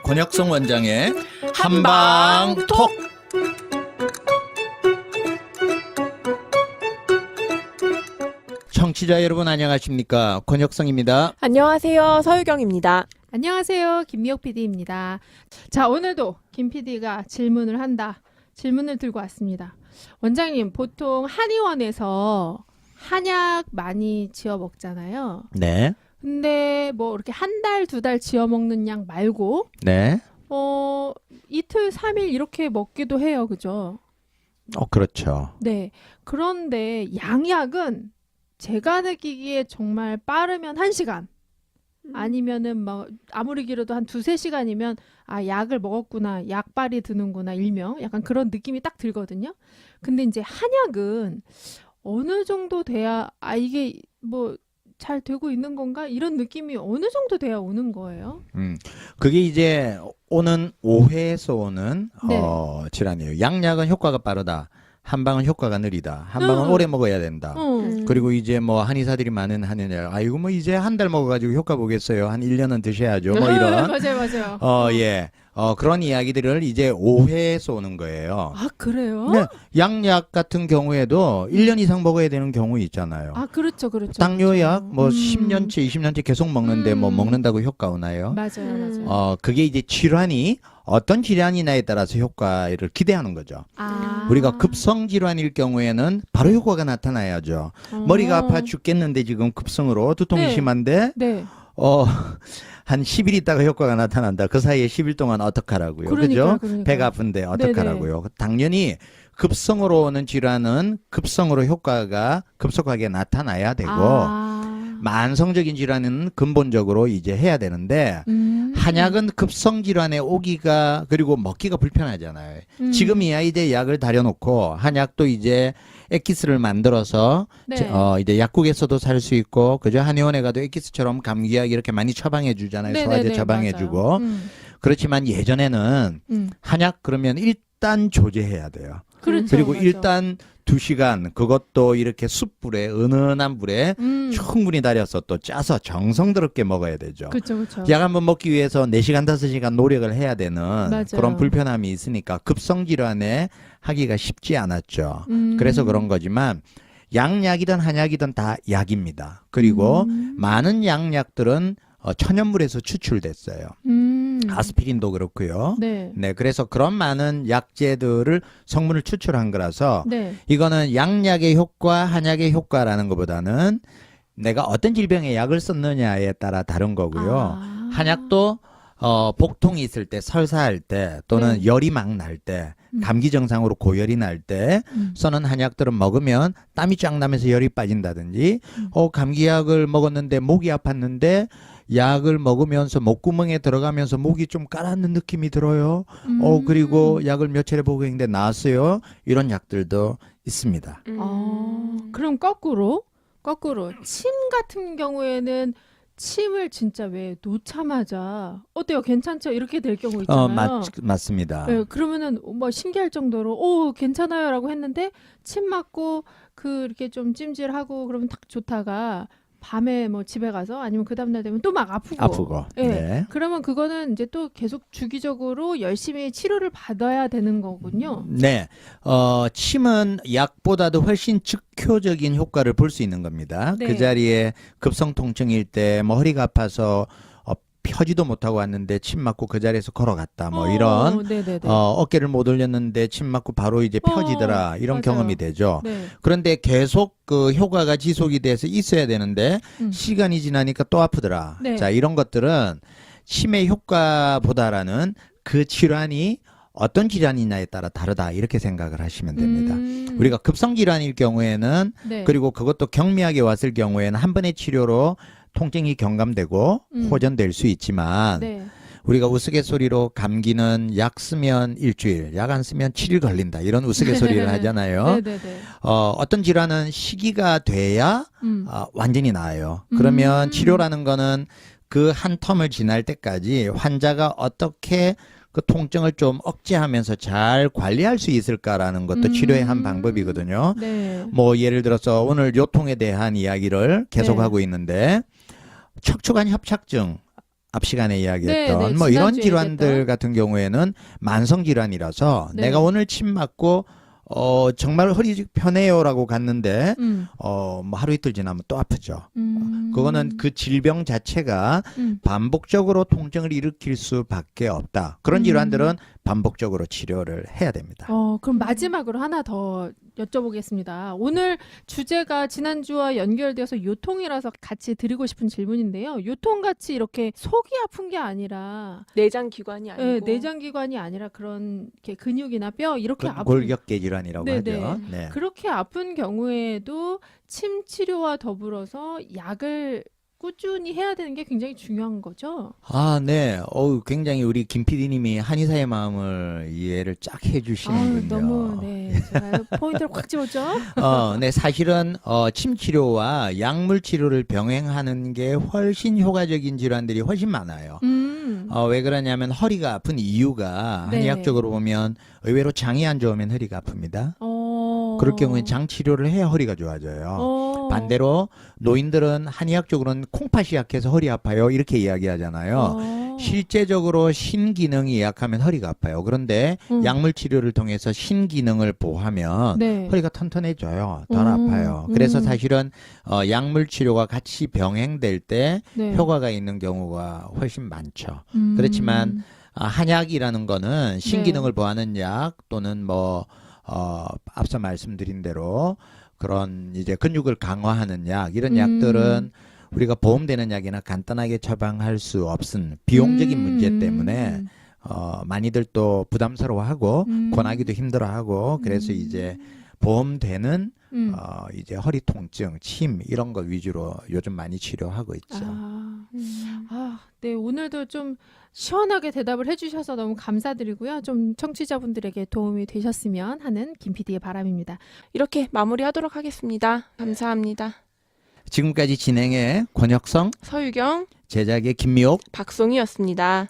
권혁성 원장의 한방톡. 청취자 여러분 안녕하십니까? 권혁성입니다. 안녕하세요. 서유경입니다. 안녕하세요. 김미옥 PD입니다. 자, 오늘도 김 PD가 질문을 들고 왔습니다. 원장님, 보통 한의원에서 한약 많이 지어 먹잖아요. 네. 근데 뭐 이렇게 한 달, 두 달 지어 먹는 약 말고 네. 이틀, 3일 이렇게 먹기도 해요. 그죠? 그렇죠. 네. 그런데 양약은 제가 느끼기에 정말 빠르면 1시간. 아니면은 뭐 아무리 길어도 한 2-3시간이면 아, 약을 먹었구나, 약발이 드는구나, 일명 약간 그런 느낌이 딱 들거든요. 근데 이제 한약은 어느 정도 돼야 이게 뭐 잘 되고 있는 건가, 이런 느낌이 어느 정도 돼야 오는 거예요? 그게 이제 오는 오해에서 오는 네. 질환이에요. 양약은 효과가 빠르다. 한방은 효과가 느리다. 한방은 오래 먹어야 된다. 그리고 이제 뭐 한의사들이 많은 한의약, 아이고 뭐 이제 한 달 먹어가지고 효과 보겠어요. 한 1년은 드셔야죠. 뭐 이런. 맞아요. 예. 그런 이야기들을 이제 오해에서 오는 거예요. 아, 그래요? 네, 양약 같은 경우에도 1년 이상 먹어야 되는 경우 있잖아요. 아, 그렇죠. 당뇨약 뭐 10년 10년째, 20년째 계속 먹는데 뭐 먹는다고 효과 오나요? 맞아요. 그게 이제 질환이 어떤 질환이냐에 따라서 효과를 기대하는 거죠. 우리가 급성 질환일 경우에는 바로 효과가 나타나야죠. 머리가 아파 죽겠는데 지금 급성으로 두통이 네. 심한데 네. 한 10일 있다가 효과가 나타난다. 그 사이에 10일 동안 어떡하라고요. 그죠? 그러니까요. 배가 아픈데 어떡하라고요. 당연히 급성으로 오는 질환은 급성으로 효과가 급속하게 나타나야 되고 만성적인 질환은 근본적으로 이제 해야 되는데 한약은 급성 질환에 오기가 그리고 먹기가 불편하잖아요. 지금이야 이제 약을 다려놓고 한약도 이제 액기스를 만들어서 네. 이제 약국에서도 살 수 있고 그죠? 한의원에 가도 액기스처럼 감기약 이렇게 많이 처방해 주잖아요. 소화제 처방해 주고. 그렇지만 예전에는 한약 그러면 일단 조제해야 돼요. 그렇죠. 그리고 맞아. 일단 2시간 그것도 이렇게 숯불에 은은한 불에 충분히 달여서 또 짜서 정성스럽게 먹어야 되죠. 그렇죠. 약 한번 먹기 위해서 4시간 5시간 노력을 해야 되는 맞아요. 그런 불편함이 있으니까 급성 질환에 하기가 쉽지 않았죠. 그래서 그런 거지만 양약이든 한약이든 다 약입니다. 그리고 많은 양약들은 천연물에서 추출됐어요. 아스피린도 그렇고요. 네. 그래서 그런 많은 약재들을 성분을 추출한 거라서 네. 이거는 양약의 효과, 한약의 효과라는 것보다는 내가 어떤 질병에 약을 썼느냐에 따라 다른 거고요. 한약도 복통이 있을 때, 설사할 때 또는 네. 열이 막 날 때, 감기 증상으로 고열이 날 때 써는 한약들은 먹으면 땀이 쫙 나면서 열이 빠진다든지 감기약을 먹었는데 목이 아팠는데 약을 먹으면서 목구멍에 들어가면서 목이 좀 가라앉는 느낌이 들어요. 그리고 약을 며칠에 복용했는데 나았어요. 이런 약들도 있습니다. 그럼 거꾸로 침 같은 경우에는 침을 진짜 왜 놓자마자 어때요? 괜찮죠? 이렇게 될 경우 있잖아요. 맞습니다. 네, 그러면은 뭐 신기할 정도로 괜찮아요라고 했는데 침 맞고 이렇게 좀 찜질하고 그러면 딱 좋다가 밤에 뭐 집에 가서 아니면 그 다음날 되면 또 막 아프고. 네. 네. 그러면 그거는 이제 또 계속 주기적으로 열심히 치료를 받아야 되는 거군요. 네. 침은 약보다도 훨씬 즉효적인 효과를 볼 수 있는 겁니다. 네. 그 자리에 급성 통증일 때 뭐 허리가 아파서 펴지도 못하고 왔는데 침 맞고 그 자리에서 걸어갔다. 뭐 이런 네네네. 어깨를 못 올렸는데 침 맞고 바로 이제 펴지더라. 이런 맞아요. 경험이 되죠. 네. 그런데 계속 그 효과가 지속이 돼서 있어야 되는데 시간이 지나니까 또 아프더라. 네. 자, 이런 것들은 침의 효과보다라는 그 질환이 어떤 질환이냐에 따라 다르다. 이렇게 생각을 하시면 됩니다. 우리가 급성 질환일 경우에는 네. 그리고 그것도 경미하게 왔을 경우에는 한 번의 치료로 통증이 경감되고 호전될 수 있지만 네. 우리가 우스갯소리로 감기는 약 쓰면 일주일, 약 안 쓰면 7일 걸린다. 이런 우스갯소리를 하잖아요. 네네네. 어떤 질환은 시기가 돼야 완전히 나아요. 그러면 치료라는 거는 그 한 텀을 지날 때까지 환자가 어떻게 그 통증을 좀 억제하면서 잘 관리할 수 있을까라는 것도 치료의 한 방법이거든요. 네. 뭐 예를 들어서 오늘 요통에 대한 이야기를 계속하고 있는데 척추관 협착증 앞 시간에 네, 이야기했던 네, 뭐 이런 지난주에 질환들 얘기했던. 같은 경우에는 만성 질환이라서 네. 내가 오늘 침 맞고 정말 허리 편해요라고 갔는데 뭐 하루 이틀 지나면 또 아프죠. 그거는 그 질병 자체가 반복적으로 통증을 일으킬 수밖에 없다. 그런 질환들은 반복적으로 치료를 해야 됩니다. 그럼 마지막으로 하나 더 여쭤보겠습니다. 오늘 주제가 지난주와 연결되어서 요통이라서 같이 드리고 싶은 질문인데요. 요통같이 이렇게 속이 아픈 게 아니라 내장 기관이 아니고 네, 내장기관이 아니라 그런 이렇게 근육이나 뼈 이렇게 아픈 골격계 질환이라고 네네. 하죠. 네. 그렇게 아픈 경우에도 침 치료와 더불어서 약을 꾸준히 해야 되는 게 굉장히 중요한 거죠. 아, 네. 굉장히 우리 김 PD님이 한의사의 마음을 이해를 쫙 해주시는군요. 너무 네, 제가 포인트를 확 집었죠. 네, 사실은 침 치료와 약물 치료를 병행하는 게 훨씬 효과적인 질환들이 훨씬 많아요. 왜 그러냐면 허리가 아픈 이유가 네. 한의학적으로 보면 의외로 장이 안 좋으면 허리가 아픕니다. 그럴 경우엔 장 치료를 해야 허리가 좋아져요. 반대로 노인들은 한의학적으로는 콩팥이 약해서 허리 아파요 이렇게 이야기하잖아요. 실제적으로 신기능이 약하면 허리가 아파요. 그런데 약물 치료를 통해서 신기능을 보호하면 네. 허리가 튼튼해져요. 덜 아파요. 그래서 사실은 약물 치료가 같이 병행될 때 네. 효과가 있는 경우가 훨씬 많죠. 그렇지만 한약이라는 거는 신기능을 보호하는 약 또는 뭐 앞서 말씀드린 대로 그런 이제 근육을 강화하는 약 이런 약들은 우리가 보험되는 약이나 간단하게 처방할 수 없은 비용적인 문제 때문에 많이들 또 부담스러워하고 권하기도 힘들어하고 그래서 이제 보험되는 이제 허리 통증, 침 이런 거 위주로 요즘 많이 치료하고 있죠. 네, 오늘도 좀 시원하게 대답을 해주셔서 너무 감사드리고요. 좀 청취자분들에게 도움이 되셨으면 하는 김 PD의 바람입니다. 이렇게 마무리하도록 하겠습니다. 감사합니다. 지금까지 진행의 권혁성, 서유경, 제작의 김미옥, 박송이었습니다.